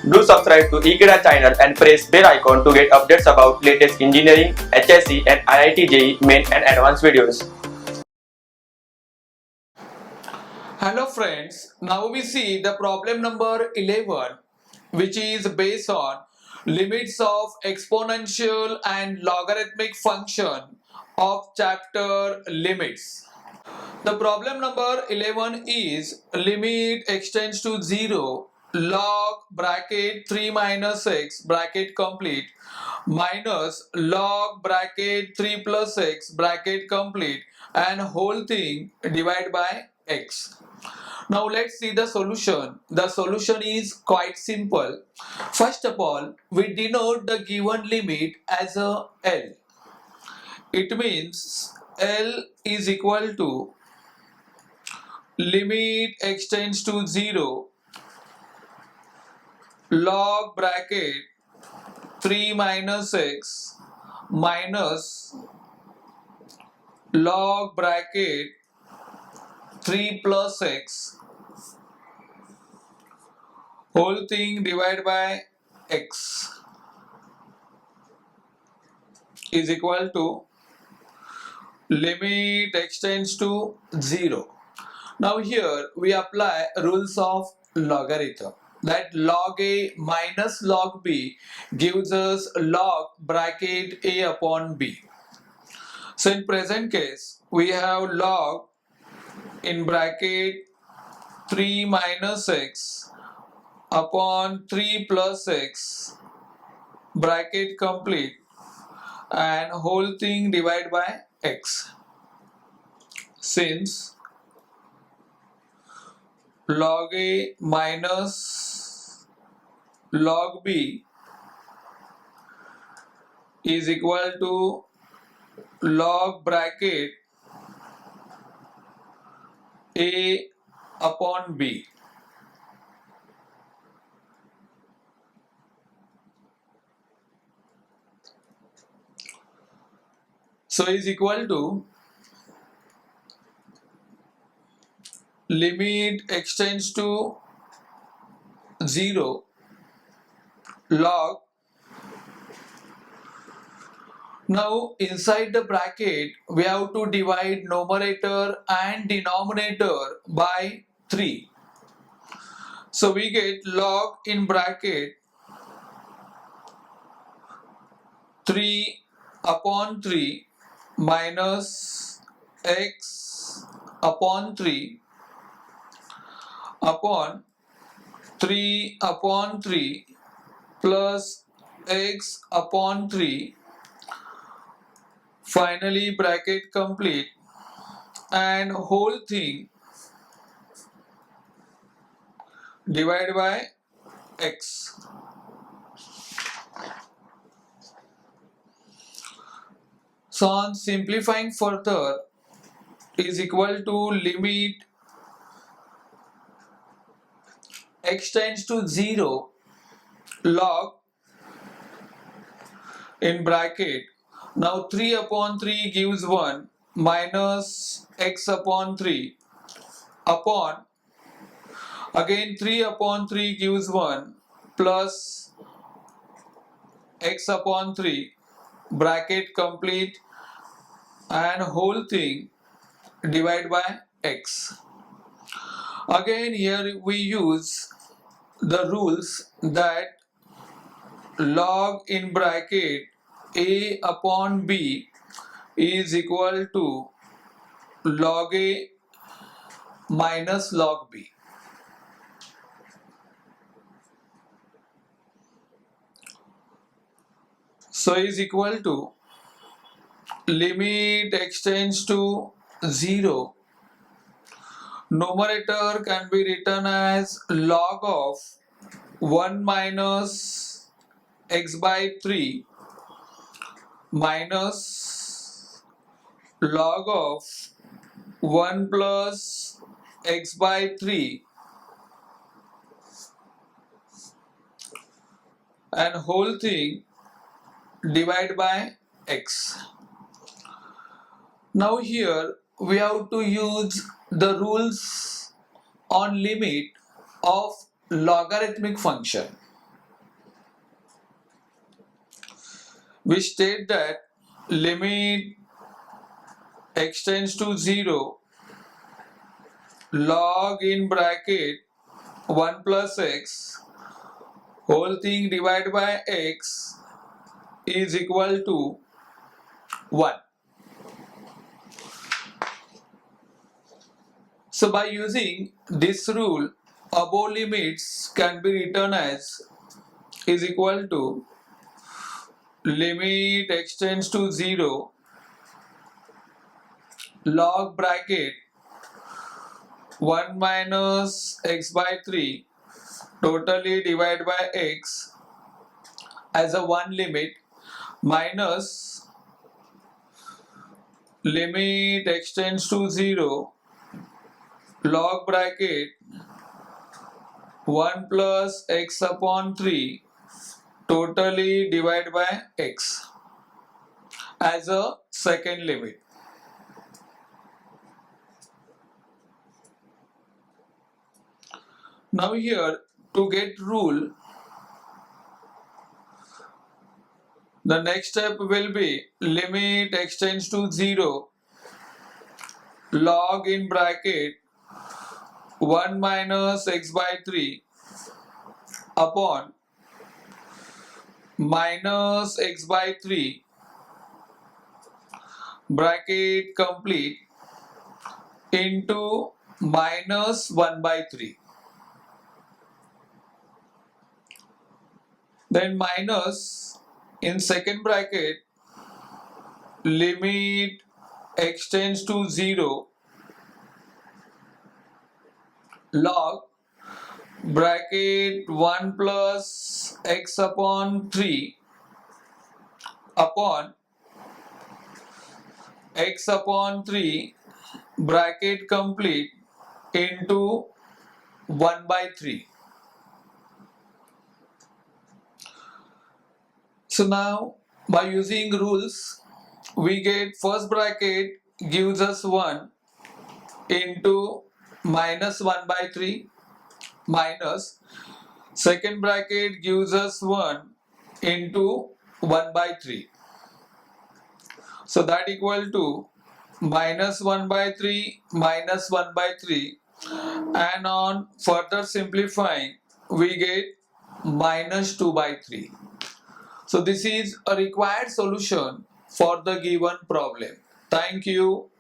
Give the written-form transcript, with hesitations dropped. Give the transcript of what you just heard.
Do subscribe to Ekeeda channel and press bell icon to get updates about latest engineering, HSC and IIT JEE main and advanced videos. Hello friends, now we see the problem number 11, which is based on limits of exponential and logarithmic function of chapter limits. The problem number 11 is limit extends to 0 log bracket 3 minus x bracket complete minus log bracket 3 plus x bracket complete and whole thing divided by x. Now let's see the solution. The solution is quite simple. First of all, we denote the given limit as a L. It means L is equal to limit extends to 0 log bracket 3 minus x minus log bracket 3 plus x whole thing divided by x is equal to limit extends to 0. Now here we apply rules of logarithm, that log a minus log b gives us log bracket a upon b. So in present case we have log in bracket 3 minus x upon 3 plus x bracket complete and whole thing divided by x. Since log a minus log b is equal to log bracket a upon b. So is equal to limit extends to 0 log. Now inside the bracket we have to divide numerator and denominator by 3. So we get log in bracket 3 upon 3 minus x upon 3 upon 3 upon 3 plus x upon 3, finally bracket complete and whole thing divided by x. So on simplifying further is equal to limit extends to 0 log in bracket. Now 3 upon 3 gives 1 minus x upon 3 upon again 3 upon 3 gives 1 plus x upon 3 bracket complete and whole thing divided by x. Again here we use the rules that log in bracket a upon b is equal to log a minus log b. So is equal to limit extends to 0. Numerator can be written as log of 1 minus x by 3 minus log of 1 plus x by 3 and whole thing divided by x. Now here we have to use the rules on limit of logarithmic function. we state that limit x tends to 0 log in bracket 1 plus x whole thing divided by x is equal to 1. So by using this rule, above limits can be written as is equal to limit x tends to 0 log bracket 1 minus x by 3 totally divided by x as a one limit minus limit x tends to 0 log bracket 1 plus x upon 3 totally divided by x as a second limit. Now here to get rule, the next step will be limit x tends to 0 log in bracket 1 minus x by 3 upon minus x by 3 bracket complete into minus 1 by 3. Then minus in second bracket limit x tends to 0 log bracket 1 plus x upon 3 upon x upon 3 bracket complete into 1 by 3. So now by using rules we get first bracket gives us 1 into minus 1 by 3 minus second bracket gives us 1 into 1 by 3. So that equal to minus 1 by 3 minus 1 by 3, and on further simplifying we get minus 2 by 3. So this is a required solution for the given problem. Thank you.